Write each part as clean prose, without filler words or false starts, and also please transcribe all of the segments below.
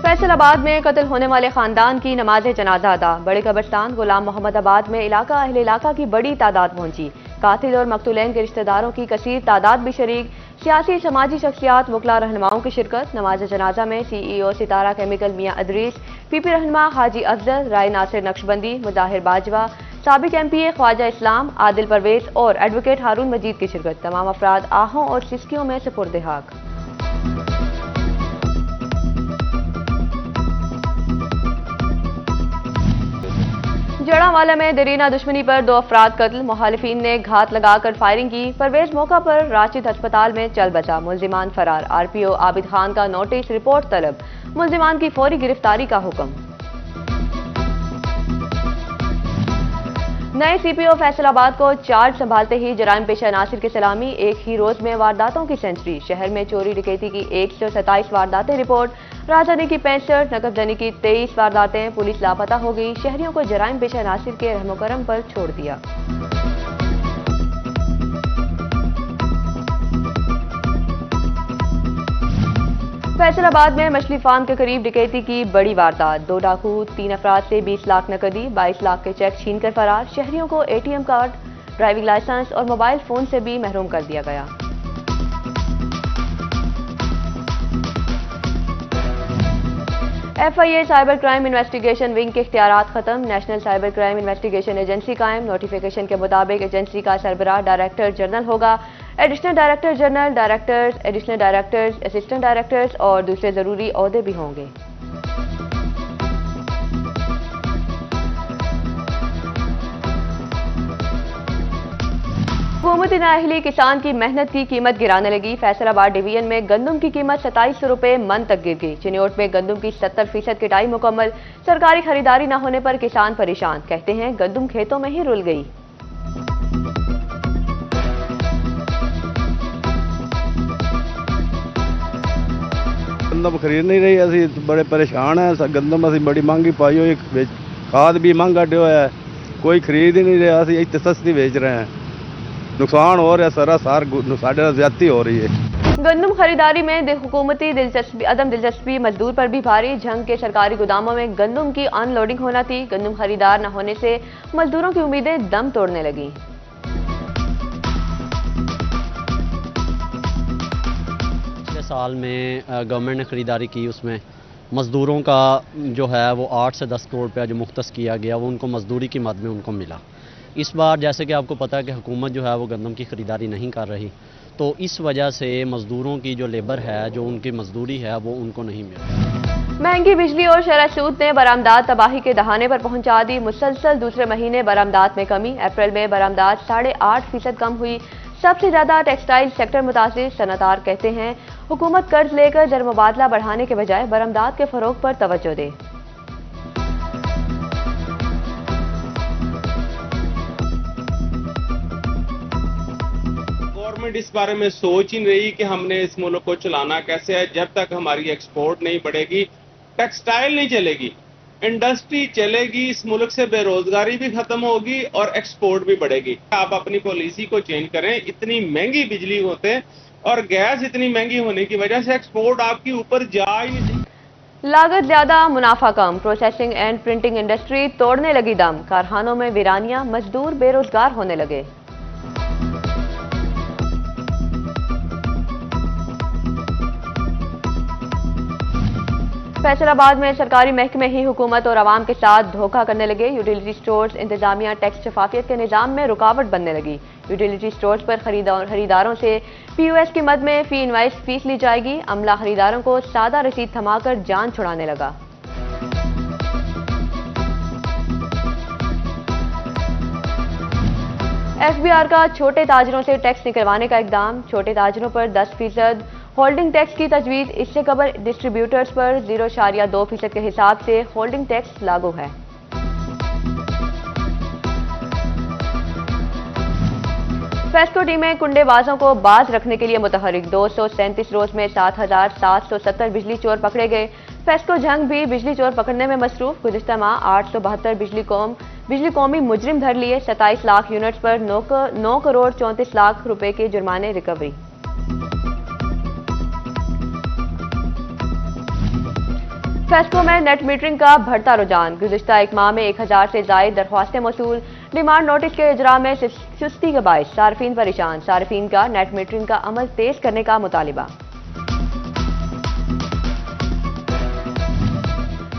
फैसलाबाद में कत्ल होने वाले खानदान की नमाज जनाजा अदा। बड़े कब्रिस्तान गुलाम मोहम्मदाबाद में अहले इलाका की बड़ी तादाद पहुंची। कातिल और मकतूलैन के रिश्तेदारों की कसीर तादाद भी शरीक। सियासी समाजी शख्सियात वकला रहनुमाओं की शिरकत। नमाज जनाजा में CEO सितारा केमिकल मियां अदरीस, PP रहनुमा हाजी अफजल, राय नासिर नक्शबंदी, मुजाहिर बाजवा, साबिक MPA ख्वाजा इस्लाम, आदिल परवेज और एडवोकेट हारून मजीद की शिरकत। तमाम अफराद आहों और सिस्कियों में सुपुर्द हक। जड़ावाला में देरीना दुश्मनी पर 2 अफराद कत्ल। मुखालिफिन ने घात लगाकर फायरिंग की। परवेज मौका पर राशिद अस्पताल में चल बचा। मुल्जिमान फरार। RPO आबिद खान का नोटिस रिपोर्ट तलब। मुल्जिमान की फौरी गिरफ्तारी का हुक्म। नए CPO फैसलाबाद को चार्ज संभालते ही जराइम पेशा नासिर की सलामी। एक ही रोज में वारदातों की सेंचुरी। शहर में चोरी डकैती की 127 वारदातें रिपोर्ट। राजधानी की 65, नकबजनी की 23 वारदातें। पुलिस लापता हो गई। शहरियों को जराइम पेशा नासिर के रहमो करम पर छोड़ दिया। फैसलाबाद में मछली फार्म के करीब डकैती की बड़ी वारदात। 2 डाकू 3 अफराद से 20 लाख नकदी, 22 लाख के चेक छीनकर फरार। शहरियों को ATM कार्ड, ड्राइविंग लाइसेंस और मोबाइल फोन से भी महरूम कर दिया गया। FIA cyber crime investigation wing के इख्तियारात खत्म। National cyber crime investigation agency कायम। नोटिफिकेशन के मुताबिक एजेंसी का सरबराह डायरेक्टर जनरल होगा। Additional director general, directors, additional directors, assistant directors और दूसरे जरूरी ओहदे भी होंगे। हुकूमती नाअहली किसान की मेहनत की कीमत गिराने लगी। फैसलाबाद डिवीजन में गंदम की कीमत 2700 रुपए मन तक गिर गई। चिन्योट में गंदम की 70% कटाई मुकम्मल। सरकारी खरीदारी न होने पर किसान परेशान। कहते हैं गंदम खेतों में ही रुल गई। गंदम खरीद नहीं रही, असी बड़े परेशान है। गंदम असी बड़ी महंगी पाई हुई, खाद भी महंगा ड्यो है, कोई खरीद ही नहीं रहा। असी इतने सस्ती बेच रहे हैं, नुकसान हो रहा है। सरासर साढ़े ज्यादती हो रही है। गंदम खरीदारी में हुकूमती अदम दिलचस्पी मजदूर पर भी भारी। झंग के सरकारी गोदामों में गंदम की अनलोडिंग होना थी। गंदम खरीदार न होने से मजदूरों की उम्मीदें दम तोड़ने लगी। पिछले साल में गवर्नमेंट ने खरीदारी की, उसमें मजदूरों का जो है वो 8 से 10 करोड़ रुपया जो मुख्तस किया गया वो उनको मजदूरी की मद में उनको मिला। इस बार जैसे कि आपको पता है कि हुकूमत जो है वो गंदम की ख़रीदारी नहीं कर रही, तो इस वजह से मज़दूरों की जो लेबर है, जो उनकी मजदूरी है, वो उनको नहीं मिल रही। महंगी बिजली और शरह सूद ने बरामदात तबाही के दहाने पर पहुंचा दी। मुसलसल दूसरे महीने बरामदात में कमी। अप्रैल में बरामदात 8.5% कम हुई। सबसे ज्यादा टेक्सटाइल सेक्टर मुतासिर। सनअतकार कहते हैं हुकूमत कर्ज लेकर दर मुबादला बढ़ाने के बजाय बरामदात के फरोग पर तवज्जो दे। गवर्नमेंट इस बारे में सोच ही नहीं रही कि हमने इस मुल्क को चलाना कैसे है। जब तक हमारी एक्सपोर्ट नहीं बढ़ेगी, टेक्सटाइल नहीं चलेगी, इंडस्ट्री चलेगी, इस मुल्क से बेरोजगारी भी खत्म होगी और एक्सपोर्ट भी बढ़ेगी। आप अपनी पॉलिसी को चेंज करें। इतनी महंगी बिजली होते और गैस इतनी महंगी होने की वजह से एक्सपोर्ट आपकी ऊपर जा ही नहीं। लागत ज्यादा, मुनाफा कम। प्रोसेसिंग एंड प्रिंटिंग इंडस्ट्री तोड़ने लगी दम। कारखानों में वीरानियां, मजदूर बेरोजगार होने लगे। फैसलाबाद में सरकारी महकमे ही हुकूमत और आवाम के साथ धोखा करने लगे। यूटिलिटी स्टोर्स इंतजामिया टैक्स शफाफियत के निजाम में रुकावट बनने लगी। यूटिलिटी स्टोर्स पर खरीदारों से POS की मद में फी इनवाइस फीस ली जाएगी। अमला खरीदारों को सादा रसीद थमाकर जान छुड़ाने लगा। FBR का छोटे ताजरों से टैक्स निकलवाने का इकदाम। छोटे ताजरों पर 10% होल्डिंग टैक्स की तजवीज। इससे कबल डिस्ट्रीब्यूटर्स पर 0.2% के हिसाब से होल्डिंग टैक्स लागू है। फेस्को टीमें कुंडेबाजों को बाज रखने के लिए मुतहरिक। 237 रोज में 7,770 बिजली चोर पकड़े गए। फेस्को जंग भी बिजली चोर पकड़ने में मसरूफ। गुज़िश्ता माह 872 बिजली कौमी मुजरिम धर लिए। 27 लाख यूनिट्स पर 9 करोड़ 34 लाख रुपए के जुर्माने रिकवरी। फेस्को में नेट मीटरिंग का बढ़ता रुझान। गुज़िश्ता एक माह में 1000 से ज़ायद दरख्वास्तें मौसूल। डिमांड नोटिस के इजरा में सुस्ती के बायस सार्फिन परेशान। सार्फिन का नेट मीटरिंग का अमल तेज करने का मुतालिबा।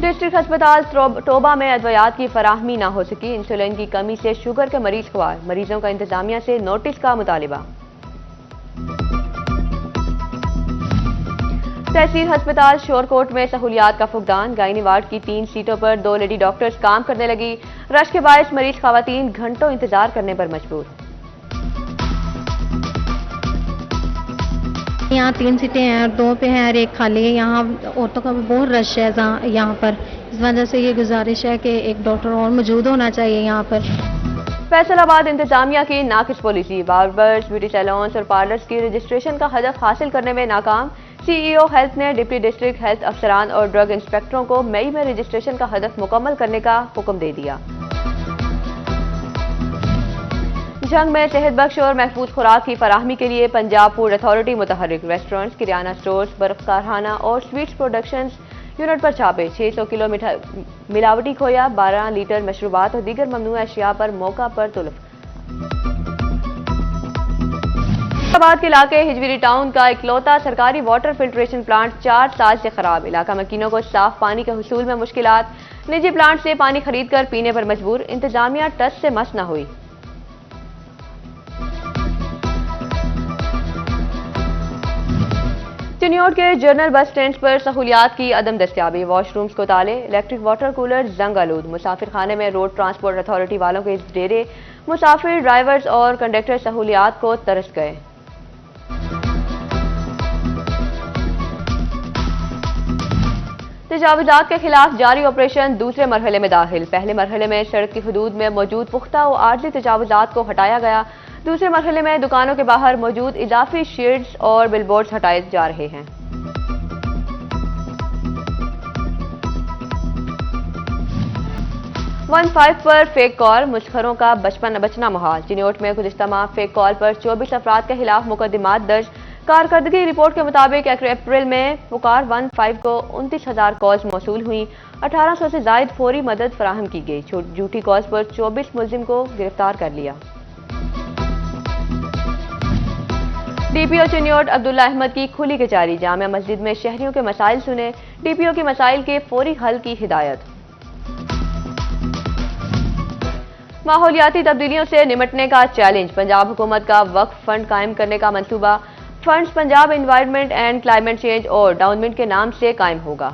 डिस्ट्रिक्ट अस्पताल टोबा में अद्वियात की फराहमी न हो सकी। इंसुलिन की कमी से शुगर के मरीज ख्वार। मरीजों का इंतजामिया से नोटिस का मुतालिबा। तहसील अस्पताल शोरकोट में सहूलियात का फुकदान। गायनी वार्ड की 3 सीटों पर 2 लेडी डॉक्टर्स काम करने लगी। रश के बायस मरीज खवातीन घंटों इंतजार करने पर मजबूर। यहाँ 3 सीटें हैं और 2 पे हैं और 1 खाली है। यहाँ औरतों का भी बहुत रश है यहाँ पर। इस वजह से ये गुजारिश है कि एक डॉक्टर और मौजूद होना चाहिए यहाँ पर। फैसलाबाद इंतजामिया की नाकिस पॉलिसी। बार्बर्स, ब्यूटी सैलून्स और पार्लर्स की रजिस्ट्रेशन का हदफ हासिल करने में नाकाम। सीईओ हेल्थ ने डिप्टी डिस्ट्रिक्ट हेल्थ अफसरान और ड्रग इंस्पेक्टरों को मई में रजिस्ट्रेशन का हदफ मुकम्मल करने का हुक्म दे दिया। जंग में सेहत बख्श और महफूज खुराक की फराहमी के लिए पंजाब फूड अथॉरिटी मुतहर्रिक। रेस्टोरेंट्स, किराना स्टोर्स, बर्फ कारखाना और स्वीट्स प्रोडक्शन यूनिट पर छापे। 600 किलो मिलावटी खोया, 12 लीटर मशरूबात और दीगर ममनूआ अशिया पर मौका पर तुल्फ। फैसलाबाद के इलाके हिजवीरी टाउन का इकलौता सरकारी वाटर फिल्ट्रेशन प्लांट 4 साल से खराब। इलाका मकीनों को साफ पानी के हुसूल में मुश्किलात। निजी प्लांट से पानी खरीद कर पीने पर मजबूर। इंतजामिया टच से मस न हुई। चिन्योट के जनरल बस स्टैंड पर सहूलियात की अदम दस्तियाबी। वॉशरूम्स को ताले, इलेक्ट्रिक वाटर कूलर जंग आलूद। मुसाफिर खाने में रोड ट्रांसपोर्ट अथॉरिटी वालों के डेरे। मुसाफिर, ड्राइवर्स और कंडक्टर सहूलियात को तरस गए। तजावुजात के खिलाफ जारी ऑपरेशन दूसरे मरहले में दाखिल। पहले मरहले में सड़क की हदूद में मौजूद पुख्ता और आर्जी तजावुजात को हटाया गया। दूसरे मरहले में दुकानों के बाहर मौजूद इजाफी शेड्स और बिलबोर्ड्स हटाए जा रहे हैं। वन 5 पर फेक कॉल, मुस्खरों का बचना मुहाल। चिन्योट में गुज़िश्ता माह फेक कॉल पर 24 अफराद के खिलाफ मुकदमात दर्ज। कारकर्दगी रिपोर्ट के मुताबिक अप्रैल में पुकार 15 को 29,000 कॉल्स मौसूल हुई। 1800 से जायद फौरी मदद फराहम की गई। झूठी कॉल्स पर 24 मुलजिम को गिरफ्तार कर लिया। डीपीओ चिन्योट अब्दुल्ला अहमद की खुली कचहरी। जामिया मस्जिद में शहरियों के मसाइल सुने। डीपीओ के मसाइल के फौरी हल की हिदायत। माहौलियाती तब्दीलियों से निपटने का चैलेंज। पंजाब हुकूमत का वक्फ फंड कायम करने का मंसूबा। Funds Punjab environment and climate change और डाउनमेंट के नाम से कायम होगा।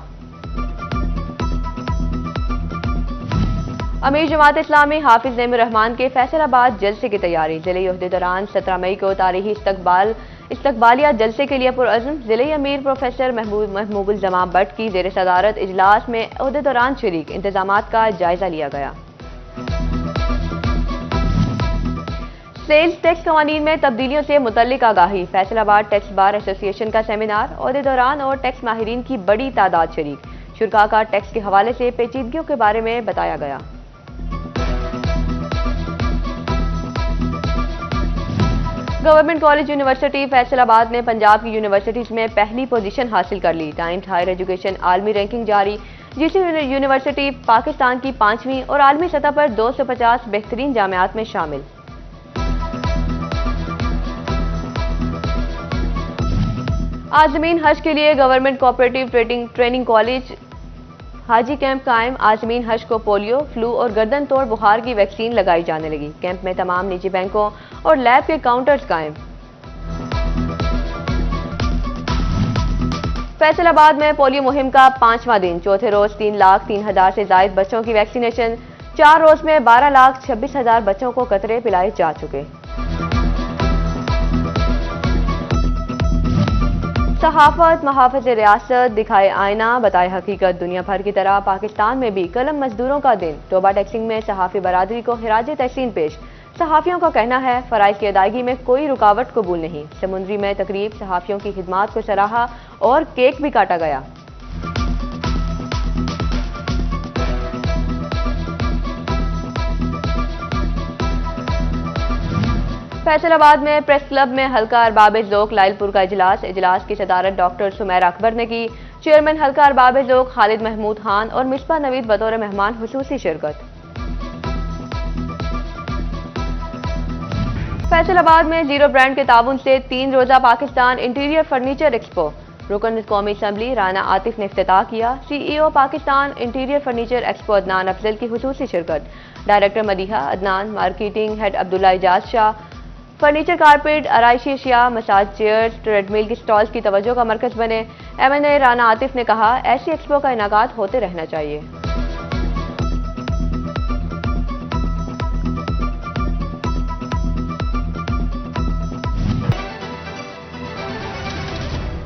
अमीर जमात इस्लामी हाफिज नईमुर रहमान के फैसलाबाद जलसे की तैयारी। जिले ओहदेदारान 17 मई को तारीखी इस्तकबालिया जलसे के लिए पुरअज़्म। जिले अमीर प्रोफेसर महबूबुल जमा भट्ट की ज़ेर सदारत इजलास में ओहदेदारान शरीक। इंतजामात का जायजा लिया गया। सेल्स टैक्स कवानीन में तब्दीलियों से मुतल्लिक आगाही। फैसलाबाद टैक्स बार एसोसिएशन का सेमिनार। ओहदेदारान और टैक्स माहिरीन की बड़ी तादाद शरीक। शुरा का टैक्स के हवाले से पेचीदगियों के बारे में बताया गया। गवर्नमेंट कॉलेज यूनिवर्सिटी फैसलाबाद ने पंजाब की यूनिवर्सिटीज में पहली पोजीशन हासिल कर ली। टाइम्स हायर एजुकेशन आलमी रैंकिंग जारी। जीसी यूनिवर्सिटी पाकिस्तान की 5वीं और आलमी सतह पर 250 बेहतरीन जामियात में शामिल। आज़मीन हज के लिए गवर्नमेंट कोऑपरेटिव ट्रेनिंग कॉलेज हाजी कैंप कायम। आज़मीन हज को पोलियो, फ्लू और गर्दन तोड़ बुखार की वैक्सीन लगाई जाने लगी। कैंप में तमाम निजी बैंकों और लैब के काउंटर्स कायम। फैसलाबाद में पोलियो मुहिम का 5वां दिन। चौथे रोज 3,03,000 से जायद बच्चों की वैक्सीनेशन। 4 रोज में 12,26,000 बच्चों को कतरे पिलाए जा चुके। सहाफत महाफिज रियासत दिखाए आईना, बताए हकीकत। दुनिया भर की तरह पाकिस्तान में भी कलम मजदूरों का दिन। टोबा टैक्सिंग में सहाफी बरादरी को खिराज तहसीन पेश। सहाफियों का कहना है फराइज की अदायगी में कोई रुकावट कबूल नहीं। समुद्री में तकरीब सहाफियों की खिदमात को सराहा और केक भी काटा गया। फैसलाबाद में प्रेस क्लब में हल्का अरबाब ज़ोक लाइलपुर का इजलास की सदारत डॉक्टर सुमैरा अकबर ने की। चेयरमैन हल्का अरबाब ज़ोक खालिद महमूद खान और मिसबा नवीद बतौर मेहमान खुसूसी शिरकत। फैसलाबाद में जीरो ब्रांड के ताउन से 3 रोजा पाकिस्तान इंटीरियर फर्नीचर एक्सपो रुकन कौमी असम्बली राना आतिफ ने इफ्तिताह किया। CEO Pakistan interior furniture expo Adnan Afzal की खुसूसी शिरकत। Director Madiha Adnan, marketing head Abdullah Ijaz Shah, furniture carpet, आराइशी अशिया, मसाज चेयर्स, ट्रेडमिल की स्टॉल्स की तवज्जो का मरकज बने। MNA राना आतिफ ने कहा, ऐसी एक्सपो का इनाकात होते रहना चाहिए।